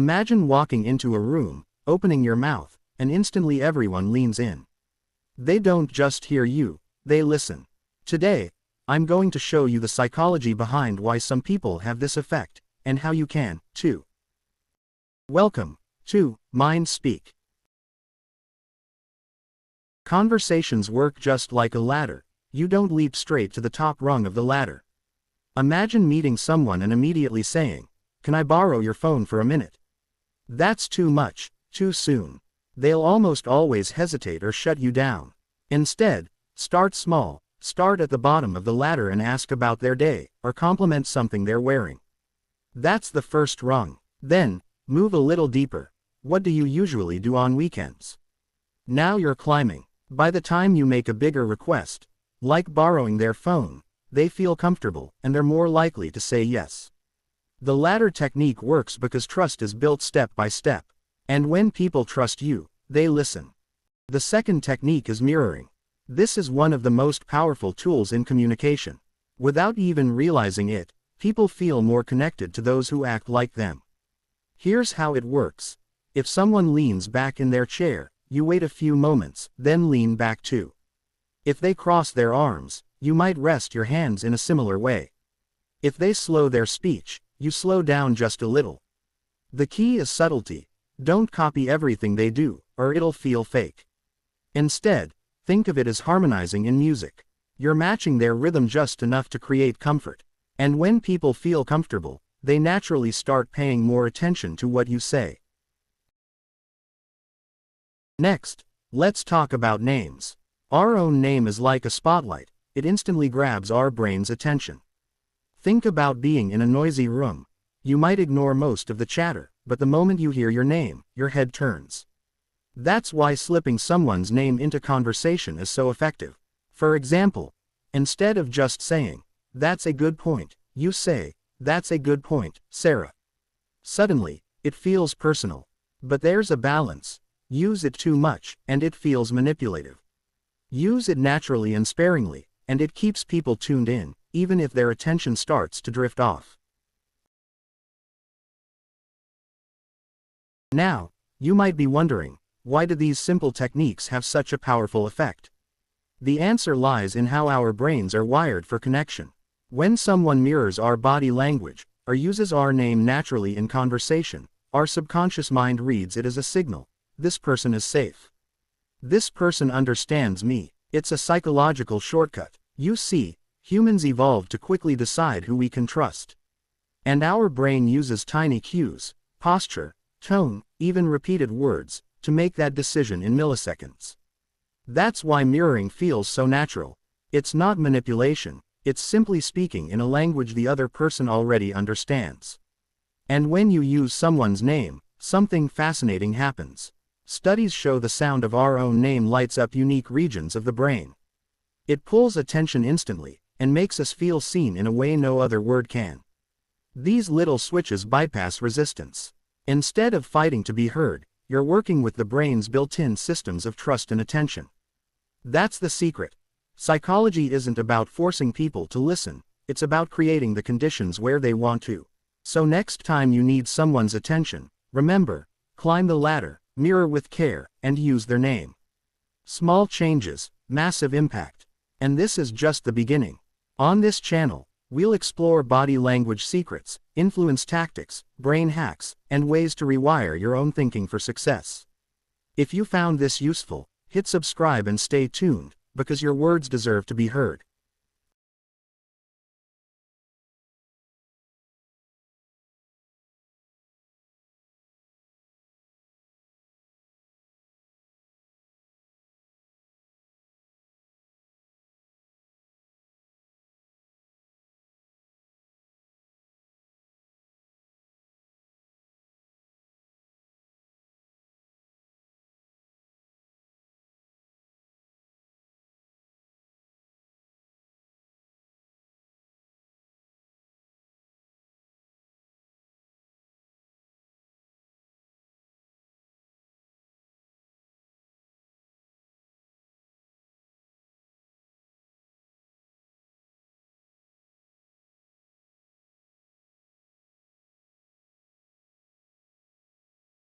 Imagine walking into a room, opening your mouth, and instantly everyone leans in. They don't just hear you, they listen. Today, I'm going to show you the psychology behind why some people have this effect, and how you can, too. Welcome to Mind Speak. Conversations work just like a ladder. You don't leap straight to the top rung of the ladder. Imagine meeting someone and immediately saying, "Can I borrow your phone for a minute?" That's too much, too soon. They'll almost always hesitate or shut you down. Instead, start small. Start at the bottom of the ladder and ask about their day, or compliment something they're wearing. That's the first rung. Then, move a little deeper. What do you usually do on weekends? Now you're climbing. By the time you make a bigger request, like borrowing their phone, they feel comfortable, and they're more likely to say yes. The ladder technique works because trust is built step by step. And when people trust you, they listen. The second technique is mirroring. This is one of the most powerful tools in communication. Without even realizing it, people feel more connected to those who act like them. Here's how it works. If someone leans back in their chair, you wait a few moments, then lean back too. If they cross their arms, you might rest your hands in a similar way. If they slow their speech, you slow down just a little. The key is subtlety. Don't copy everything they do, or it'll feel fake. Instead, think of it as harmonizing in music. You're matching their rhythm just enough to create comfort. And when people feel comfortable, they naturally start paying more attention to what you say. Next, let's talk about names. Our own name is like a spotlight. It instantly grabs our brain's attention. Think about being in a noisy room. You might ignore most of the chatter, but the moment you hear your name, your head turns. That's why slipping someone's name into conversation is so effective. For example, instead of just saying, "That's a good point," you say, "That's a good point, Sarah." Suddenly, it feels personal. But there's a balance. Use it too much, and it feels manipulative. Use it naturally and sparingly, and it keeps people tuned in, even if their attention starts to drift off. Now, you might be wondering, why do these simple techniques have such a powerful effect? The answer lies in how our brains are wired for connection. When someone mirrors our body language, or uses our name naturally in conversation, our subconscious mind reads it as a signal. This person is safe. This person understands me. It's a psychological shortcut. You see, humans evolved to quickly decide who we can trust. And our brain uses tiny cues, posture, tone, even repeated words, to make that decision in milliseconds. That's why mirroring feels so natural. It's not manipulation, it's simply speaking in a language the other person already understands. And when you use someone's name, something fascinating happens. Studies show the sound of our own name lights up unique regions of the brain. It pulls attention instantly, and makes us feel seen in a way no other word can. These little switches bypass resistance. Instead of fighting to be heard, you're working with the brain's built-in systems of trust and attention. That's the secret. Psychology isn't about forcing people to listen, it's about creating the conditions where they want to. So next time you need someone's attention, remember, climb the ladder, mirror with care, and use their name. Small changes, massive impact. And this is just the beginning. On this channel, we'll explore body language secrets, influence tactics, brain hacks, and ways to rewire your own thinking for success. If you found this useful, hit subscribe and stay tuned, because your words deserve to be heard.